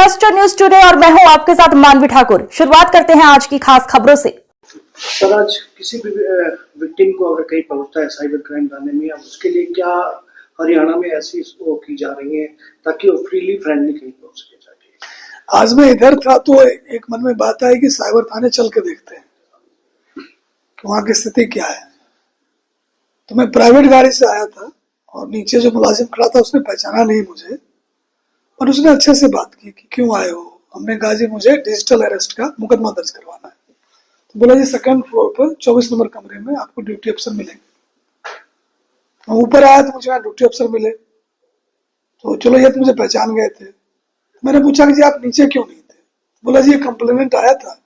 Cluster news today और मैं हूं आपके साथ मानवी ठाकुर। शुरुआत करते हैं आज की खास खबरों से। सर, आज किसी भी विक्टिम को अगर कहीं पहुंचता है साइबर क्राइम थाने में, अब उसके लिए क्या हरियाणा में ऐसी वो की जा रही है ताकि वो फ्रीली फ्रेंडली कहीं पहुंच सके जाके। आज मैं इधर था तो एक मन में बात आई कि साइबर थाने चल के देखते हैं कि वहां की स्थिति क्या है। तो मैं प्राइवेट गाड़ी से आया था और नीचे जो मुलाजिम खड़ा था उसने पहचाना नहीं मुझे, और उसने अच्छे से बात की कि क्यों आए हो। हमने कहा जी मुझे डिजिटल अरेस्ट का मुकदमा दर्ज करवाना है। तो बोला जी सेकंड फ्लोर पर 24 नंबर कमरे में आपको ड्यूटी अफसर मिलेंगे। मैं ऊपर आया तो मुझे वहाँ ड्यूटी अफसर मिले, तो चलो ये तो मुझे पहचान गए थे। मैंने पूछा कि जी आप नीचे क्यों नहीं थे। बोला जी ये कंप्लेंट आया था,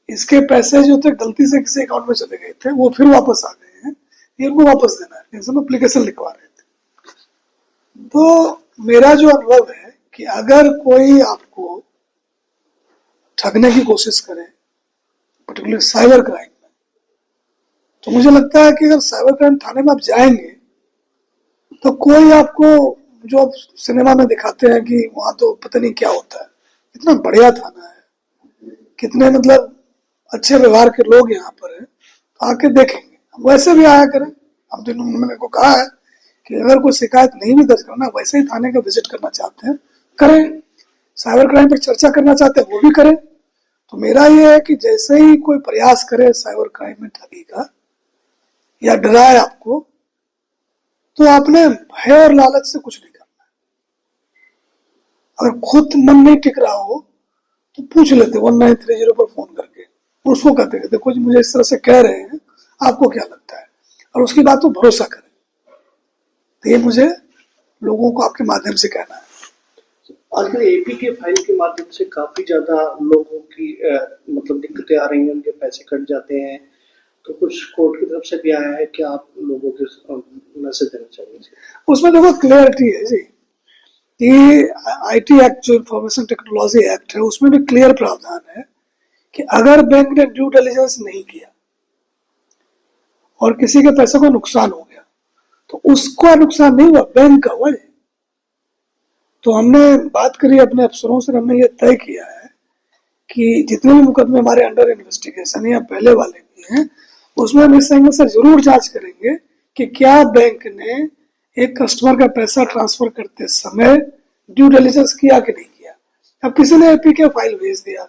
इसके पैसे जो थे गलती से किसी अकाउंट में चले गए थे, वो फिर वापस आ गए हैं, ये उनको वापस देना है, इसमें एप्लीकेशन लिखवा रहे थे। तो मेरा जो अनुभव है कि अगर कोई आपको ठगने की कोशिश करे, पर्टिकुलर साइबर क्राइम में, तो मुझे लगता है कि अगर साइबर क्राइम थाने में आप जाएंगे तो कोई आपको, जो आप सिनेमा में दिखाते हैं कि वहां तो पता नहीं क्या होता है, इतना बढ़िया थाना है, कितने मतलब अच्छे व्यवहार के लोग यहाँ पर हैं, तो आके देखेंगे। हम वैसे भी आया करें। हम तो मैंने को कहा है कि अगर कोई शिकायत नहीं भी दर्ज करना, वैसे ही थाने का विजिट करना चाहते हैं करें, साइबर क्राइम पर चर्चा करना चाहते हैं वो भी करें। तो मेरा ये है कि जैसे ही कोई प्रयास करे साइबर क्राइम में ठगी का या डराए आपको, तो आपने भय और लालच से कुछ नहीं करना है। अगर खुद मन नहीं टिक रहा हो तो पूछ लेते 1930 पर फोन करके, और उसको कहते हैं देखो जी मुझे इस तरह से कह रहे हैं, आपको क्या लगता है, और उसकी बात को भरोसा करें। तो ये मुझे लोगों को आपके माध्यम से कहना है। आजकल एपी के फाइल के माध्यम से काफी ज्यादा लोगों की मतलब दिक्कतें आ रही हैं, उनके पैसे कट जाते हैं, तो कुछ कोर्ट की तरफ से भी आया है कि आप लोगों के मैसेज देना चाहिए। उसमें देखो क्लियरिटी है जी, कि आईटी एक्ट जो इंफॉर्मेशन टेक्नोलॉजी एक्ट है उसमें भी क्लियर प्रावधान है कि अगर बैंक ने ड्यू डिलिजेंस नहीं किया और किसी के पैसे को नुकसान हो गया, तो उसका नुकसान नहीं हुआ, बैंक का हुआ। तो हमने बात करी अपने अफसरों से, हमने ये तय किया है कि जितने भी मुकदमे हमारे अंडर इन्वेस्टिगेशन या पहले वाले भी हैं, उसमें हम इस एंगल से जरूर जांच करेंगे कि क्या बैंक ने एक कस्टमर का पैसा ट्रांसफर करते समय ड्यू डिलिजेंस किया कि नहीं किया। अब किसी ने एपीके फाइल भेज दिया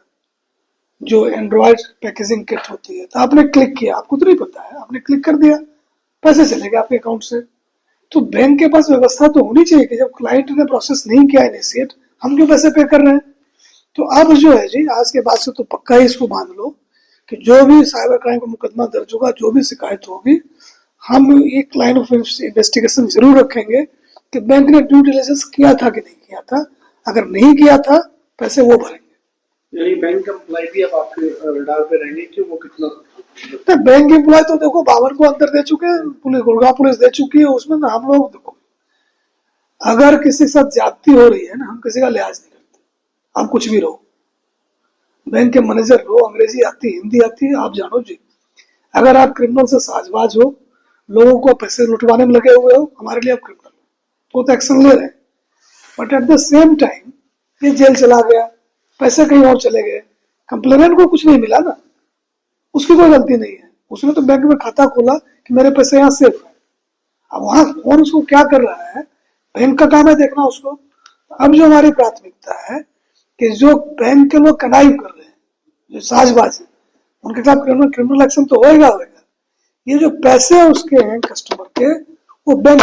जो एंड्रॉयड पैकेजिंग किट होती है, तो आपने क्लिक किया, आपको तो नहीं पता है, आपने क्लिक कर दिया, पैसे चले गए आपके अकाउंट से। तो बैंक के पास व्यवस्था तो होनी चाहिए कि जब क्लाइंट ने प्रोसेस नहीं किया इनिशिएट, हम क्यों पैसे पे कर रहे हैं। तो अब जो है जी आज के बाद से तो पक्का ही इसको मान लो कि जो भी साइबर क्राइम का मुकदमा दर्ज होगा, जो भी शिकायत होगी, हम एक लाइन ऑफ इन्वेस्टिगेशन जरूर रखेंगे कि बैंक ने ड्यू डिलिजेंस किया था कि नहीं किया था। अगर नहीं किया था पैसे वो भरेंगे। यानी बैंक एम्प्लॉय भी अब आपके रडार पे रहेंगे कि वो कितना। तो बैंक एम्प्लॉय तो देखो 52 को अंदर दे चुके हैं, पुलिस गुड़गांव पुलिस दे चुकी है, उसमें ना हम लोग देखो अगर किसी के साथ ज्यादती हो रही है ना, हम किसी का लिहाज नहीं करते। आप कुछ भी रहो, बैंक के मैनेजर रहो, अंग्रेजी आती हिंदी आती है, आप जानो जी, अगर आप क्रिमिनल से साझबाज हो, लोगों को पैसे लुटवाने में लगे हुए हो, हमारे लिए आप क्रिमिनल हो, तो एक्शन ले रहे हैं। But at the same time ये जेल चला गया, पैसे कहीं और चले गए, कंप्लेनेंट को कुछ नहीं मिला ना, उसकी कोई गलती नहीं है, उसने तो बैंक में खाता खोला कि मेरे पैसे यहाँ सेफ है। अब वहां कौन उसको क्या कर रहा है, बैंक का काम है देखना उसको। अब जो हमारी प्राथमिकता है कि जो बैंक के लोग कनाई कर रहे हैं, जो साजबाज है, उनके खिलाफ क्रिमिनल एक्शन तो होएगा होएगा। ये जो पैसे उसके हैं कस्टमर के, वो बैंक